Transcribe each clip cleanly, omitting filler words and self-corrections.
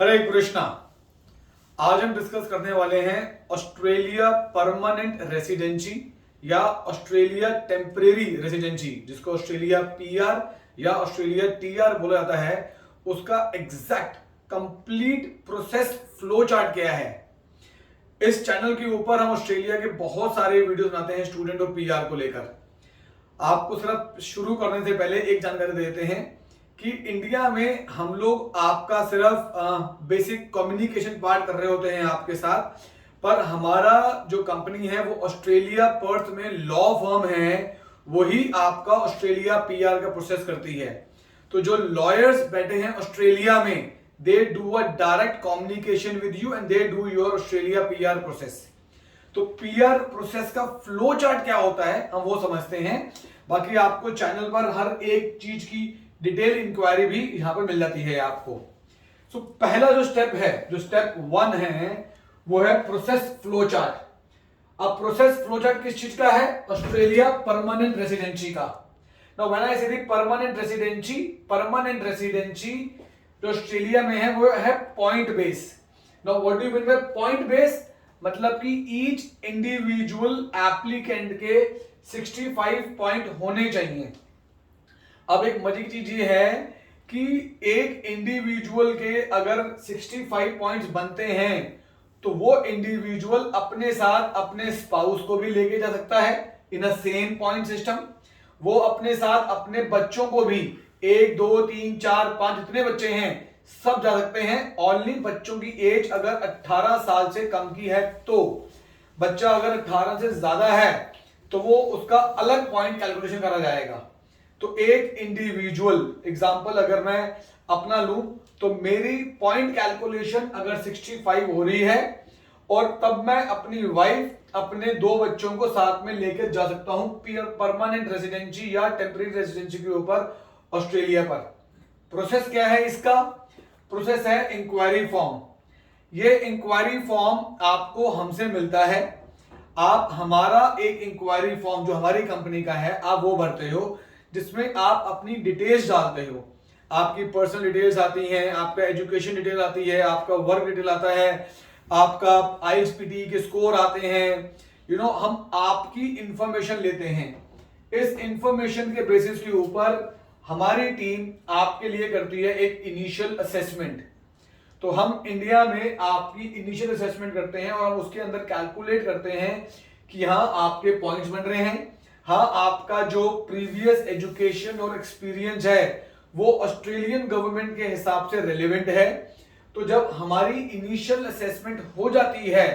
हरे कृष्णा। आज हम डिस्कस करने वाले हैं ऑस्ट्रेलिया परमानेंट रेसिडेंसी या ऑस्ट्रेलिया टेम्परेरी रेसिडेंसी, जिसको ऑस्ट्रेलिया पीआर या ऑस्ट्रेलिया टीआर बोला जाता है, उसका exact complete process flow chart क्या है। इस चैनल के ऊपर हम ऑस्ट्रेलिया के बहुत सारे वीडियोस बनाते हैं स्टूडेंट और पीआर को लेकर। आपको सिर्फ शुरू करने से पहले एक जानकारी दे देते हैं कि इंडिया में हम लोग आपका सिर्फ बेसिक कम्युनिकेशन पार्ट कर रहे होते हैं आपके साथ, पर हमारा जो कंपनी है वो ऑस्ट्रेलिया पर्थ में लॉ फर्म है, वही आपका ऑस्ट्रेलिया पीआर का प्रोसेस करती है। तो जो लॉयर्स बैठे हैं ऑस्ट्रेलिया में, they do a direct communication with you and they do your Australia PR process. तो पीआर प्रोसेस का फ्लो चार्ट क्या होता है हम वो समझते हैं। बाकी आपको चैनल पर हर एक चीज की डिटेल इंक्वायरी भी यहां पर मिल जाती है आपको। सो पहला जो स्टेप है, जो स्टेप 1 है, वो है प्रोसेस फ्लो चार्ट। अब प्रोसेस फ्लो चार्ट किस चीज का है? ऑस्ट्रेलिया परमानेंट रेसिडेंसी का। नाउ व्हेन आई से दी परमानेंट रेसिडेंसी जो ऑस्ट्रेलिया में है वो है point base. Now what do you mean by point base? मतलब कि ईच इंडिविजुअल एप्लीकेंट के 65 पॉइंट होने चाहिए। अब एक मजे की चीज ये है कि एक इंडिविजुअल के अगर 65 पॉइंट्स बनते हैं तो वो इंडिविजुअल अपने साथ अपने स्पाउस को भी लेके जा सकता है इन अ सेम पॉइंट सिस्टम। वो अपने साथ अपने बच्चों को भी 1 2 3 4 5 जितने बच्चे हैं सब जा सकते हैं। ओनली बच्चों की एज अगर 18 साल से कम की है, तो बच्चा अगर 18 से ज्यादा है तो वो उसका अलग पॉइंट कैलकुलेशन करा जाएगा। तो एक इंडिविजुअल एग्जांपल अगर मैं अपना लूं तो मेरी पॉइंट कैलकुलेशन अगर 65 हो रही है और तब मैं अपनी वाइफ अपने 2 बच्चों को साथ में लेकर जा सकता हूं परमानेंट रेसिडेंसी या टेम्परेरी रेसिडेंसी के ऊपर ऑस्ट्रेलिया पर। प्रोसेस क्या है इसका? प्रोसेस है इंक्वायरी फॉर्म। ये इंक्वायरी फॉर्म आपको हमसे मिलता है। आप हमारा एक इंक्वायरी फॉर्म जो हमारी कंपनी का है आप वो भरते हो, जिसमें आप अपनी डिटेल्स डालते हो। आपकी पर्सनल डिटेल्स आती हैं, आपका एजुकेशन डिटेल आती है, आपका वर्क डिटेल आता है, आपका आईएसपीटी के स्कोर आते हैं। हम आपकी इंफॉर्मेशन लेते हैं। इस इंफॉर्मेशन के बेसिस के ऊपर हमारी टीम आपके लिए करती है एक इनिशियल असेसमेंट। तो हम इंडिया में आपकी इनिशियल असेसमेंट करते हैं और हम उसके अंदर कैलकुलेट करते हैं कि हाँ आपके पॉइंट्स बन रहे हैं, हाँ आपका जो प्रीवियस एजुकेशन और एक्सपीरियंस है वो ऑस्ट्रेलियन गवर्नमेंट के हिसाब से रेलेवेंट है। तो जब हमारी इनिशियल असेसमेंट हो जाती है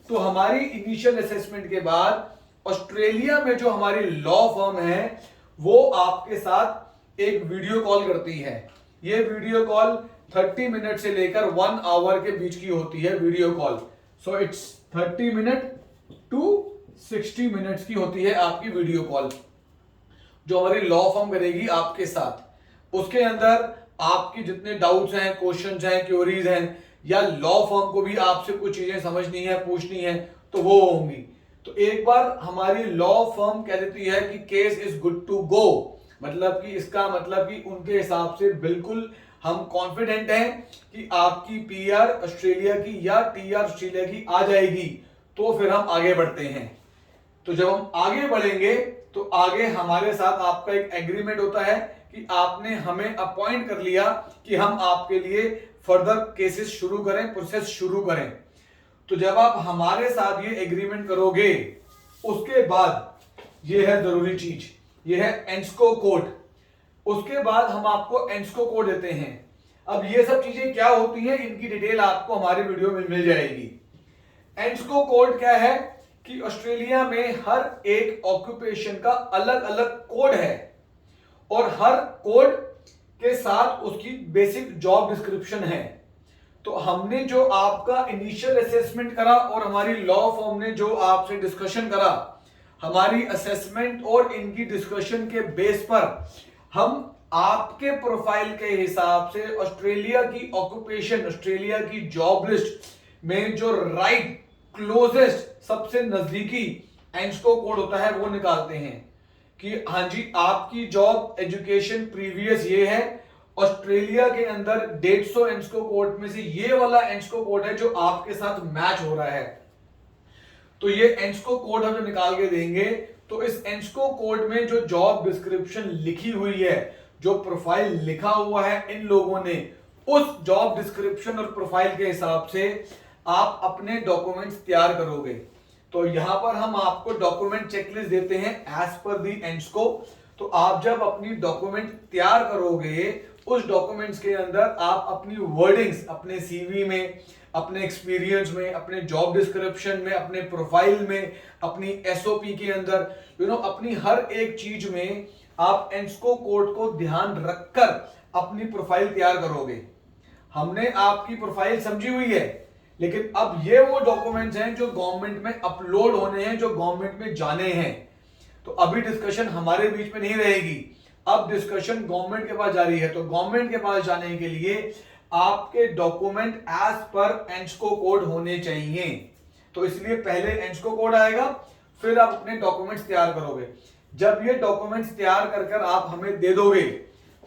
तो हमारी इनिशियल असेसमेंट के बाद ऑस्ट्रेलिया में जो हमारी लॉ फर्म है वो आपके साथ एक वीडियो कॉल करती है। ये वीडियो कॉल 30 मिनट से लेकर 1 आवर के बीच की होती है video call. So it's 30 minute to 60 minutes की होती है आपकी वीडियो कॉल जो हमारी लॉ फर्म करेगी आपके साथ। उसके अंदर आपकी जितने डाउट्स हैं, क्वेश्चंस हैं, क्वेरीज हैं, या लॉ फर्म को भी आपसे कुछ चीजें समझनी है, पूछनी है, तो वो होंगी। तो एक बार हमारी लॉ फर्म कह देती है कि case is good to go, मतलब कि इसका मतलब कि उनके हिसाब से बिल्कुल हम कॉन्फिडेंट हैं कि आपकी पीआर ऑस्ट्रेलिया की या टीआर ऑस्ट्रेलिया की आ जाएगी, तो फिर हम आगे बढ़ते हैं। तो जब हम आगे बढ़ेंगे तो आगे हमारे साथ आपका एक एग्रीमेंट होता है कि आपने हमें अपॉइंट कर लिया कि हम आपके लिए फर्दर केसेस शुरू करें, प्रोसेस शुरू करें। तो जब आप हमारे साथ ये एग्रीमेंट करोगे, उसके बाद ये है जरूरी चीज, ये है एंस्को कोड। उसके बाद हम आपको एंस्को कोड देते हैं। अब ये सब चीजें क्या होती हैं, इनकी डिटेल आपको हमारे वीडियो में मिल जाएगी। एंस्को कोड क्या है कि ऑस्ट्रेलिया में हर एक ऑक्यूपेशन का अलग अलग कोड है और हर कोड के साथ उसकी बेसिक जॉब डिस्क्रिप्शन है। तो हमने जो आपका इनिशियल असेसमेंट करा और हमारी लॉ फर्म ने जो आपसे डिस्कशन करा, हमारी असेसमेंट और इनकी डिस्कशन के बेस पर हम आपके प्रोफाइल के हिसाब से ऑस्ट्रेलिया की ऑक्यूपेशन, ऑस्ट्रेलिया की जॉब लिस्ट में जो राइट क्लोजेस्ट सबसे नजदीकी एंस्को कोड होता है वो निकालते हैं कि हाँ जी आपकी जॉब एजुकेशन प्रीवियस ये है ऑस्ट्रेलिया के अंदर 150 एंस्को कोड में से ये वाला एंस्को कोड है जो आपके साथ मैच हो रहा है। तो ये एंस्को कोड हम जो निकाल के देंगे, तो इस एंस्को कोड में जो जॉब डिस्क्रिप्शन लिखी हुई है, जो प्रोफाइल लिखा हुआ है इन लोगों ने, उस जॉब डिस्क्रिप्शन और प्रोफाइल के हिसाब से आप अपने डॉक्यूमेंट्स तैयार करोगे। तो यहां पर हम आपको डॉक्यूमेंट चेकलिस्ट देते हैं एज पर दी एंस्को। तो आप जब अपनी डॉक्यूमेंट तैयार करोगे, उस डॉक्यूमेंट्स के अंदर आप अपनी वर्डिंग्स अपने सीवी में, अपने एक्सपीरियंस में, अपने जॉब डिस्क्रिप्शन में, अपने प्रोफाइल में, अपनी एसओपी के अंदर अपनी हर एक चीज में आप एंस्को कोड को ध्यान रखकर अपनी प्रोफाइल तैयार करोगे। हमने आपकी प्रोफाइल समझी हुई है, लेकिन अब ये वो डॉक्यूमेंट्स हैं जो गवर्नमेंट में अपलोड होने हैं, जो गवर्नमेंट में जाने हैं। तो अभी डिस्कशन हमारे बीच में नहीं रहेगी, अब डिस्कशन गवर्नमेंट के पास जारी है। तो गवर्नमेंट के पास जाने के लिए आपके डॉक्यूमेंट एज पर एंस्को कोड होने चाहिए। तो इसलिए पहले एंस्को कोड आएगा, फिर आप अपने डॉक्यूमेंट्स तैयार करोगे। जब ये डॉक्यूमेंट्स तैयार कर कर आप हमें दे दोगे,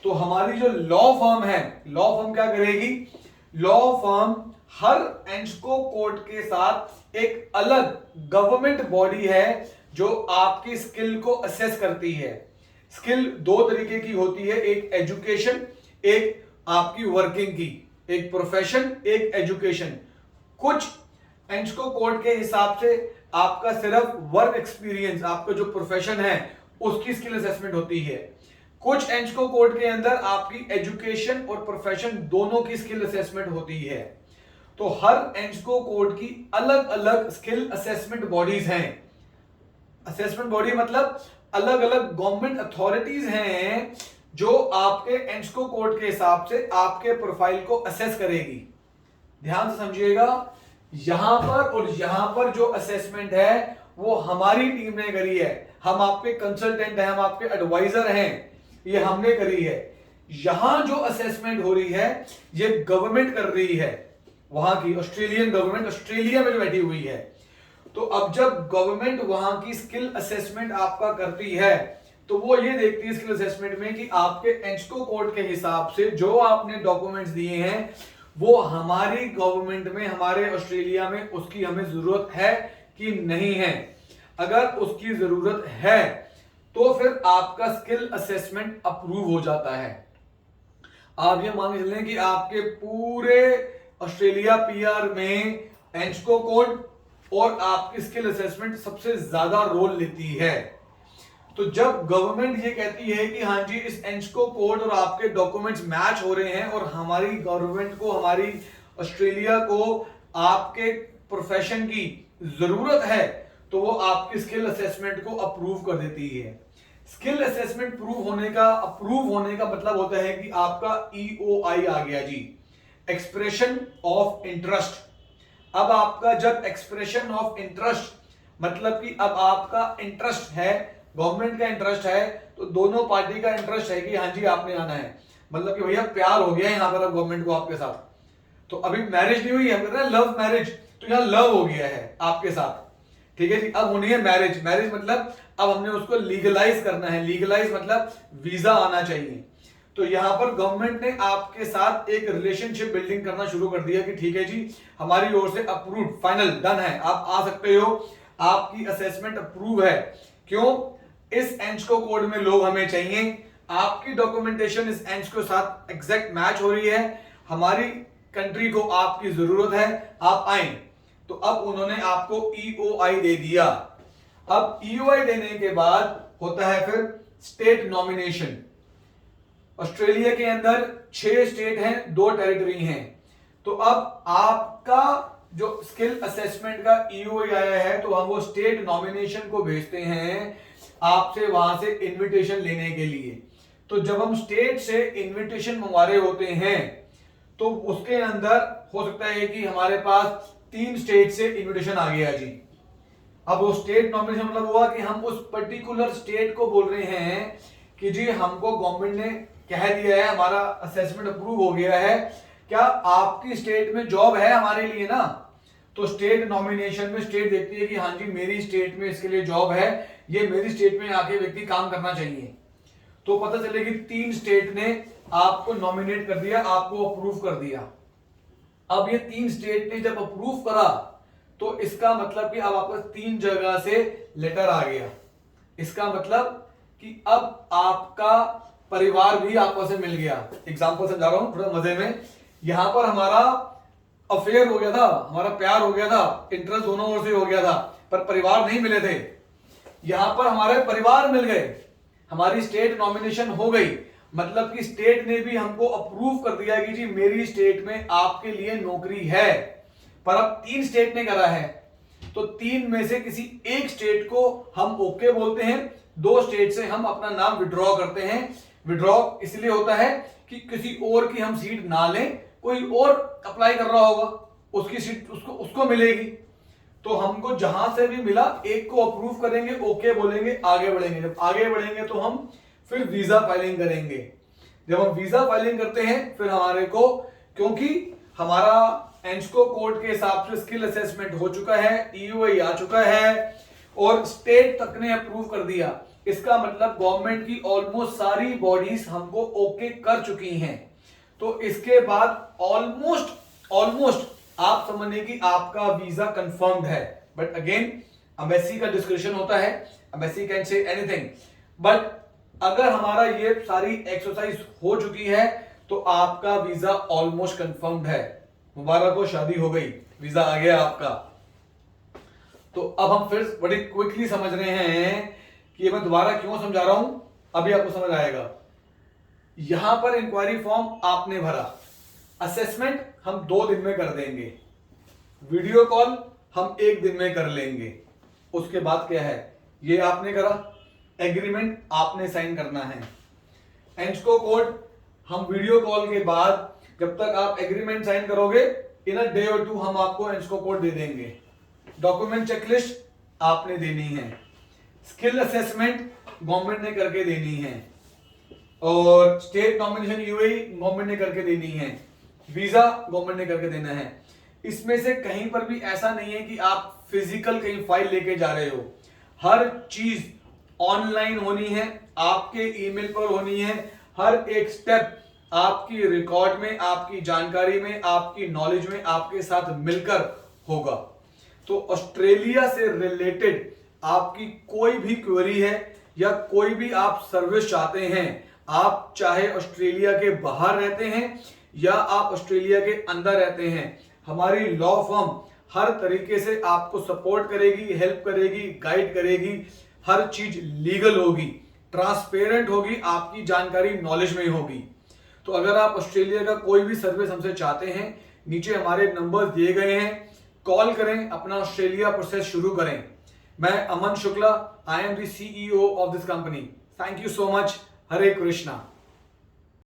तो हमारी जो लॉ फर्म है, लॉ फर्म क्या करेगी? लॉ फर्म हर एंस्को कोड के साथ एक अलग गवर्नमेंट बॉडी है जो आपकी स्किल को असेस करती है। स्किल दो तरीके की होती है, एक एजुकेशन, एक आपकी वर्किंग की, एक प्रोफेशन, एक एजुकेशन। कुछ एंस्को कोड के हिसाब से आपका सिर्फ वर्क एक्सपीरियंस, आपका जो प्रोफेशन है उसकी स्किल असेसमेंट होती है। कुछ एंस्को कोड के अंदर आपकी एजुकेशन और प्रोफेशन दोनों की स्किल असेसमेंट होती है। तो हर एंस्को कोड की अलग अलग स्किल असेसमेंट बॉडीज हैं। असेसमेंट बॉडी मतलब अलग अलग गवर्नमेंट अथॉरिटीज हैं जो आपके एंस्को कोड के हिसाब से आपके प्रोफाइल को असेस करेगी। ध्यान से समझिएगा, यहां पर और यहां पर जो असेसमेंट है वो हमारी टीम ने करी है। हम आपके कंसल्टेंट हैं, हम आपके एडवाइजर हैं, ये हमने करी है। यहां जो असेसमेंट हो रही है ये गवर्नमेंट कर रही है, वहां की ऑस्ट्रेलियन गवर्नमेंट, ऑस्ट्रेलिया में जो बैठी हुई है। तो अब जब गवर्नमेंट वहां की स्किल असेसमेंट आपका करती है, तो वो ये देखती है स्किल असेसमेंट में कि आपके एंस्को कोड के हिसाब से जो आपने डॉक्यूमेंट्स दिए हैं वो हमारी गवर्नमेंट में, हमारे ऑस्ट्रेलिया में उसकी हमें जरूरत है कि नहीं है। अगर उसकी जरूरत है तो फिर आपका स्किल असेसमेंट अप्रूव हो जाता है। आप ये मान के चलें कि आपके पूरे ऑस्ट्रेलिया पीआर में एंस्को कोड और आपकी स्किल असेसमेंट सबसे ज्यादा रोल लेती है। तो जब गवर्नमेंट ये कहती है कि हाँ जी इस एंस्को कोड और आपके डॉक्यूमेंट्स मैच हो रहे हैं और हमारी गवर्नमेंट को, हमारी ऑस्ट्रेलिया को आपके प्रोफेशन की जरूरत है, तो वो आपकी स्किल असेसमेंट को अप्रूव कर देती है। स्किल असेसमेंट अप्रूव होने का मतलब होता है कि आपका EOI आ गया जी, एक्सप्रेशन ऑफ इंटरेस्ट। अब आपका जब एक्सप्रेशन ऑफ इंटरेस्ट मतलब कि अब आपका इंटरेस्ट है, गवर्नमेंट का इंटरेस्ट है, तो दोनों पार्टी का इंटरेस्ट है कि हाँ जी आपने आना है। मतलब कि भैया प्यार हो गया यहां पर अब गवर्नमेंट को आपके साथ। तो अभी मैरिज नहीं हुई है, हम कहते हैं लव मैरिज, तो यहां लव हो गया है आपके साथ, ठीक है जी। अब होनी है मैरिज। मैरिज मतलब अब हमने उसको लीगलाइज करना है। लीगलाइज मतलब वीजा आना चाहिए। तो यहां पर गवर्नमेंट ने आपके साथ एक रिलेशनशिप बिल्डिंग करना शुरू कर दिया कि ठीक है जी हमारी ओर से अप्रूव, फाइनल, डन है, आप आ सकते हो, आपकी असेसमेंट अप्रूव है। क्यों? इस एंस्को कोड में लोग हमें चाहिए, आपकी डॉक्यूमेंटेशन इस एंस्को के साथ एग्जैक्ट मैच हो रही है, हमारी कंट्री को आपकी जरूरत है, आप आए। तो अब उन्होंने आपको EOI दे दिया। अब EOI देने के बाद होता है फिर स्टेट नॉमिनेशन। ऑस्ट्रेलिया के अंदर 6 स्टेट हैं, 2 टेरिटरी हैं। तो अब आपका जो स्किल असेसमेंट का EOI आया है, तो हम वो स्टेट नॉमिनेशन को भेजते हैं आपसे वहां से इनविटेशन लेने के लिए। तो जब हम स्टेट से इनविटेशन मंगवा रहे होते हैं, तो उसके अंदर हो सकता है कि हमारे पास 3 स्टेट से इनविटेशन आ गया जी। अब वो स्टेट नॉमिनेशन मतलब हुआ कि हम उस पर्टिकुलर स्टेट को बोल रहे हैं कि जी हमको गवर्नमेंट ने कह दिया है, हमारा असेसमेंट अप्रूव हो गया है, क्या आपकी स्टेट में जॉब है हमारे लिए ना। तो स्टेट नॉमिनेशन में स्टेट देखती है कि हाँ जी मेरी स्टेट में इसके लिए जॉब है, ये मेरी स्टेट में आके व्यक्ति काम करना चाहिए। तो पता चलेगी 3 स्टेट ने आपको नॉमिनेट कर दिया, आपको अप्रूव कर दिया। अब ये 3 स्टेट ने जब अप्रूव करा तो इसका मतलब कि अब आपको 3 जगह से लेटर आ गया। इसका मतलब कि अब आपका परिवार भी आपको से मिल गया। एग्जांपल समझा रहा हूं थोड़ा मजे में। यहां पर हमारा अफेयर हो गया था, हमारा प्यार हो गया था, इंटरेस्ट दोनों ओर से हो गया था, पर परिवार नहीं मिले थे। यहां पर हमारे परिवार मिल गए, हमारी स्टेट नॉमिनेशन हो गई, मतलब कि स्टेट ने भी हमको अप्रूव कर दिया कि जी मेरी स्टेट में आपके लिए नौकरी है। पर अब 3 स्टेट ने करा है, तो 3 में से किसी एक स्टेट को हम ओके बोलते हैं, 2 स्टेट से हम अपना नाम विड्रॉ करते हैं। विड्रॉ इसलिए होता है कि किसी और की हम सीट ना लें, कोई और अप्लाई कर रहा होगा, उसकी सीट उसको मिलेगी। तो हमको जहां से भी मिला एक को अप्रूव करेंगे, ओके बोलेंगे, आगे बढ़ेंगे। जब आगे बढ़ेंगे तो हम फिर वीजा फाइलिंग करेंगे। जब हम वीजा फाइलिंग करते हैं फिर हमारे को, क्योंकि हमारा एंस्को कोड के हिसाब से स्किल असेसमेंट हो चुका है, ईयूआई आ चुका है और स्टेट तक ने अप्रूव कर दिया, इसका मतलब गवर्नमेंट की ऑलमोस्ट सारी बॉडीज हमको ओके कर चुकी हैं। तो इसके बाद ऑलमोस्ट आप समझिए कि आपका वीजा कंफर्म्ड है। बट अगेन एम्बेसी का डिस्कशन होता है, embassy can say anything, but अगर हमारा ये सारी एक्सरसाइज हो चुकी है तो आपका वीजा ऑलमोस्ट कंफर्म्ड है। मुबारक हो, शादी हो गई, वीजा आ गया आपका। तो अब हम फिर बड़ी क्विकली समझ रहे हैं कि ये मैं दोबारा क्यों समझा रहा हूं, अभी आपको समझ आएगा। यहां पर इंक्वायरी फॉर्म आपने भरा, असेसमेंट हम 2 दिन में कर देंगे, वीडियो कॉल हम 1 दिन में कर लेंगे। उसके बाद क्या है, ये आपने करा, एग्रीमेंट आपने साइन करना है। एंस्को कोड हम वीडियो कॉल के बाद जब तक आप एग्रीमेंट साइन करोगे, इन अ डे और 2 हम आपको एंस्को कोड दे देंगे। डॉक्यूमेंट चेकलिस्ट आपने देनी है, स्किल असेसमेंट गवर्नमेंट ने करके देनी है, और स्टेट नॉमिनेशन यूएई गवर्नमेंट ने करके देनी है, वीजा गवर्नमेंट ने करके देना है। इसमें से कहीं पर भी ऐसा नहीं है कि आप फिजिकल कहीं फाइल लेके जा रहे हो, हर चीज ऑनलाइन होनी है, आपके ईमेल पर होनी है। हर एक स्टेप आपकी रिकॉर्ड में, आपकी जानकारी में, आपकी नॉलेज में आपके साथ मिलकर होगा। तो ऑस्ट्रेलिया से रिलेटेड आपकी कोई भी क्वेरी है या कोई भी आप सर्विस चाहते हैं, आप चाहे ऑस्ट्रेलिया के बाहर रहते हैं या आप ऑस्ट्रेलिया के अंदर रहते हैं, हमारी लॉ फर्म हर तरीके से आपको सपोर्ट करेगी, हेल्प करेगी, गाइड करेगी। हर चीज लीगल होगी, ट्रांसपेरेंट होगी, आपकी जानकारी नॉलेज में होगी। तो अगर आप ऑस्ट्रेलिया का कोई भी सर्विस हमसे चाहते हैं, नीचे हमारे नंबर्स दिए गए हैं, कॉल करें, अपना ऑस्ट्रेलिया प्रोसेस शुरू करें। मैं Aman Shukla, I am the CEO of this company. Thank you so much. Hare Krishna.